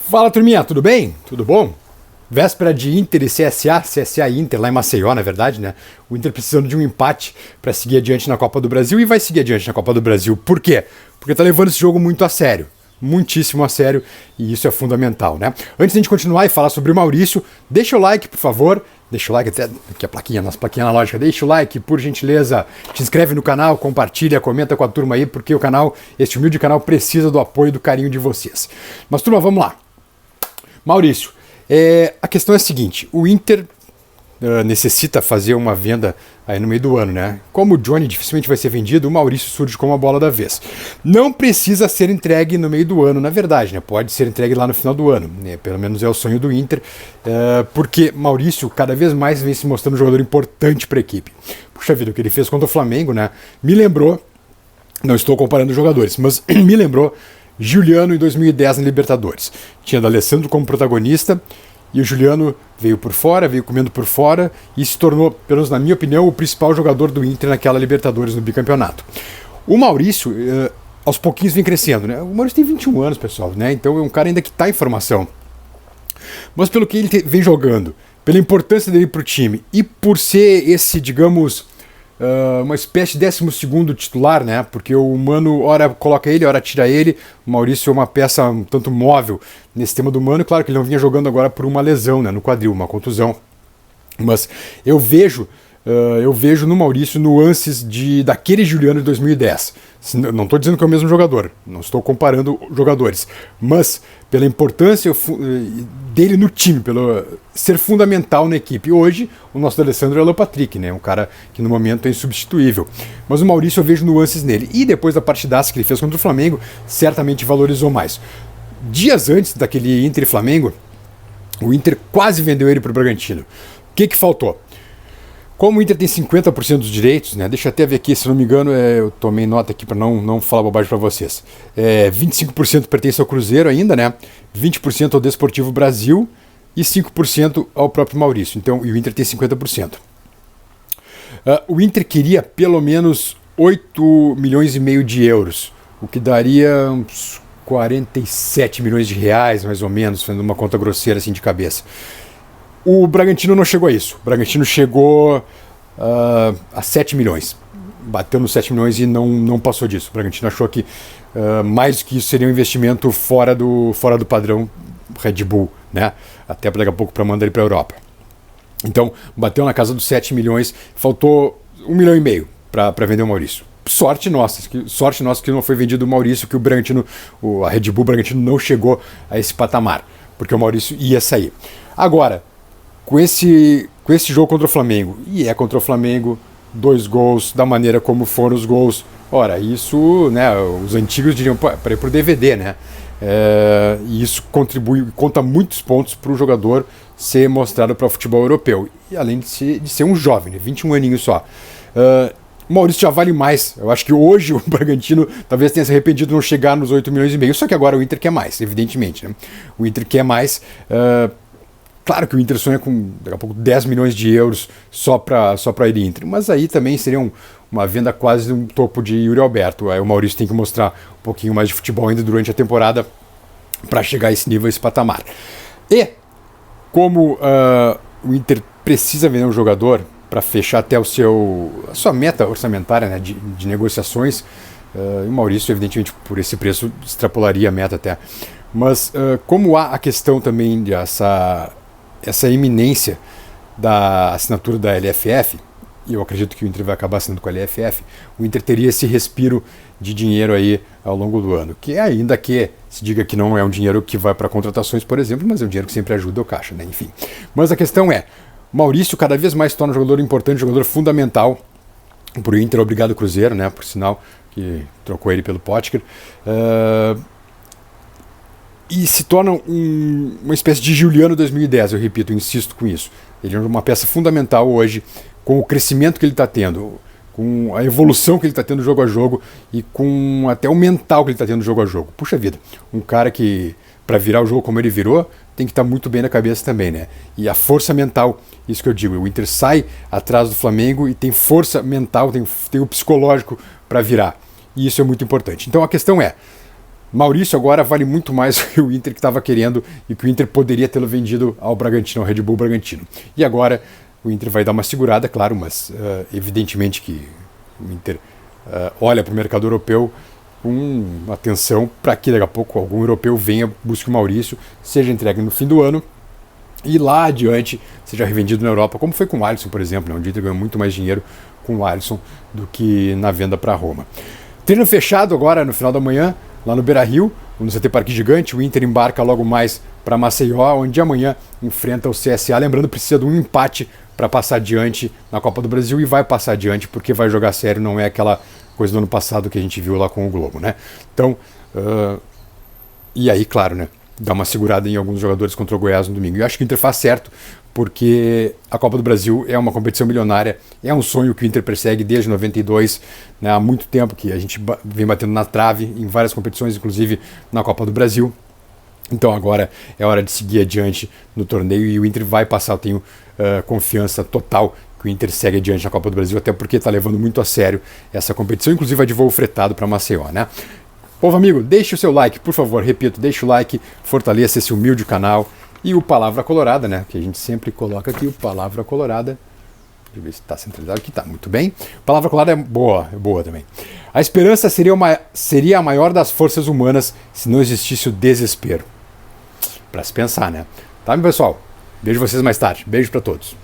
Fala, turminha, tudo bem? Tudo bom? Véspera de Inter e CSA e Inter lá em Maceió, na verdade, né? O Inter precisando de um empate para seguir adiante na Copa do Brasil e vai seguir adiante na Copa do Brasil. Por quê? Porque tá levando esse jogo muito a sério. Muitíssimo a sério, e isso é fundamental, né? Antes de a gente continuar e falar sobre o Maurício, deixa o like, por favor. Deixa o like, até aqui a plaquinha, nossa plaquinha analógica. Deixa o like, por gentileza. Te inscreve no canal, compartilha, comenta com a turma aí, porque o canal, este humilde canal, precisa do apoio e do carinho de vocês. Mas, turma, vamos lá. Maurício, a questão é a seguinte: o Inter necessita fazer uma venda aí no meio do ano, né? Como o Johnny dificilmente vai ser vendido, o Maurício surge como a bola da vez. Não precisa ser entregue no meio do ano, na verdade, né? Pode ser entregue lá no final do ano, né? Pelo menos é o sonho do Inter, porque Maurício cada vez mais vem se mostrando um jogador importante para a equipe. Puxa vida, o que ele fez contra o Flamengo, né? Me lembrou, não estou comparando os jogadores, mas me lembrou Juliano em 2010 na Libertadores. Tinha D'Alessandro como protagonista e o Juliano veio por fora, veio comendo por fora e se tornou, pelo menos na minha opinião, o principal jogador do Inter naquela Libertadores no bicampeonato. O Maurício, aos pouquinhos vem crescendo, né? O Maurício tem 21 anos, pessoal, né? Então é um cara ainda que está em formação. Mas pelo que ele vem jogando, pela importância dele para o time e por ser esse, digamos, uma espécie de 12º titular, né? Porque o Mano ora coloca ele, ora tira ele. O Maurício é uma peça um tanto móvel nesse tema do Mano. Claro que ele não vinha jogando agora por uma lesão, né? No quadril, uma contusão. Mas eu vejo no Maurício nuances daquele Juliano de 2010. Não estou dizendo que é o mesmo jogador, não estou comparando jogadores, mas pela importância dele no time, pelo ser fundamental na equipe. Hoje, o nosso D'Alessandro é o Patrick, né? Um cara que no momento é insubstituível. Mas o Maurício eu vejo nuances nele. E depois da partidaça que ele fez contra o Flamengo, certamente valorizou mais. Dias antes daquele Inter e Flamengo, o Inter quase vendeu ele para o Bragantino. O que faltou? Como o Inter tem 50% dos direitos, né? Deixa eu até ver aqui, se não me engano, eu tomei nota aqui para não falar bobagem para vocês. 25% pertence ao Cruzeiro ainda, né? 20% ao Desportivo Brasil e 5% ao próprio Maurício. Então, e o Inter tem 50%. O Inter queria pelo menos 8,5 milhões de euros, o que daria uns 47 milhões de reais, mais ou menos, fazendo uma conta grosseira assim de cabeça. O Bragantino não chegou a isso. O Bragantino chegou a 7 milhões. Bateu nos 7 milhões e não passou disso. O Bragantino achou que mais do que isso seria um investimento fora do padrão Red Bull, né? Até daqui a pouco para mandar ele para a Europa. Então, bateu na casa dos 7 milhões. Faltou 1,5 milhão para vender o Maurício. Sorte nossa que não foi vendido o Maurício, que o Bragantino, a Red Bull Bragantino não chegou a esse patamar, porque o Maurício ia sair. Agora, com esse jogo contra o Flamengo, e contra o Flamengo, 2 gols, da maneira como foram os gols, ora, isso, né, os antigos diriam para ir pro DVD, né, e isso conta muitos pontos para o jogador ser mostrado para o futebol europeu, e além de ser um jovem, né, 21 aninhos só. O Maurício já vale mais. Eu acho que hoje o Bragantino talvez tenha se arrependido de não chegar nos 8,5 milhões, só que agora o Inter quer mais, evidentemente, né? O Inter quer mais. Claro que o Inter sonha com, daqui a pouco, 10 milhões de euros só para ele Inter, mas aí também seria uma venda quase no topo de Yuri Alberto. Aí o Maurício tem que mostrar um pouquinho mais de futebol ainda durante a temporada para chegar a esse nível, a esse patamar. E como o Inter precisa vender um jogador para fechar até a sua meta orçamentária, né, de negociações, o Maurício, evidentemente, por esse preço, extrapolaria a meta até. Mas como há a questão também dessa iminência da assinatura da LFF, e eu acredito que o Inter vai acabar assinando com a LFF, o Inter teria esse respiro de dinheiro aí ao longo do ano, que ainda que se diga que não é um dinheiro que vai para contratações, por exemplo, mas é um dinheiro que sempre ajuda o caixa, né? Enfim. Mas a questão é, Maurício cada vez mais se torna um jogador importante, um jogador fundamental para o Inter, obrigado Cruzeiro, né? Por sinal que trocou ele pelo Potker. E se torna uma espécie de Juliano 2010, eu repito, eu insisto com isso. Ele é uma peça fundamental hoje, com o crescimento que ele está tendo, com a evolução que ele está tendo jogo a jogo e com até o mental que ele está tendo jogo a jogo. Puxa vida, um cara que, para virar o jogo como ele virou, tem que estar muito bem na cabeça também, né? E a força mental, isso que eu digo, o Inter sai atrás do Flamengo e tem força mental, tem o psicológico para virar. E isso é muito importante. Então a questão é, Maurício agora vale muito mais que o Inter que estava querendo e que o Inter poderia tê-lo vendido ao Bragantino, ao Red Bull Bragantino. E agora o Inter vai dar uma segurada, claro, mas evidentemente que o Inter olha para o mercado europeu com atenção para que daqui a pouco algum europeu venha, busque o Maurício, seja entregue no fim do ano e lá adiante seja revendido na Europa, como foi com o Alisson, por exemplo, né, onde o Inter ganhou muito mais dinheiro com o Alisson do que na venda para Roma. Treino fechado agora no final da manhã, lá no Beira-Rio, no CT Parque Gigante. O Inter embarca logo mais para Maceió, onde amanhã enfrenta o CSA. Lembrando, precisa de um empate para passar adiante na Copa do Brasil e vai passar adiante porque vai jogar sério, não é aquela coisa do ano passado que a gente viu lá com o Globo, né? Então, e aí, claro, né? Dá uma segurada em alguns jogadores contra o Goiás no domingo. Eu acho que o Inter faz certo, porque a Copa do Brasil é uma competição milionária, é um sonho que o Inter persegue desde 92, né, há muito tempo que a gente vem batendo na trave em várias competições, inclusive na Copa do Brasil. Então agora é hora de seguir adiante no torneio e o Inter vai passar, eu tenho confiança total que o Inter segue adiante na Copa do Brasil, até porque está levando muito a sério essa competição, inclusive vai de voo fretado para Maceió, né? Povo amigo, deixe o seu like, por favor, repito, deixe o like, fortaleça esse humilde canal. E o Palavra Colorada, né? Que a gente sempre coloca aqui, o Palavra Colorada. Deixa eu ver se está centralizado aqui, tá muito bem. Palavra Colorada é boa também. A esperança seria a maior das forças humanas se não existisse o desespero. Para se pensar, né? Tá, meu pessoal? Vejo vocês mais tarde. Beijo para todos.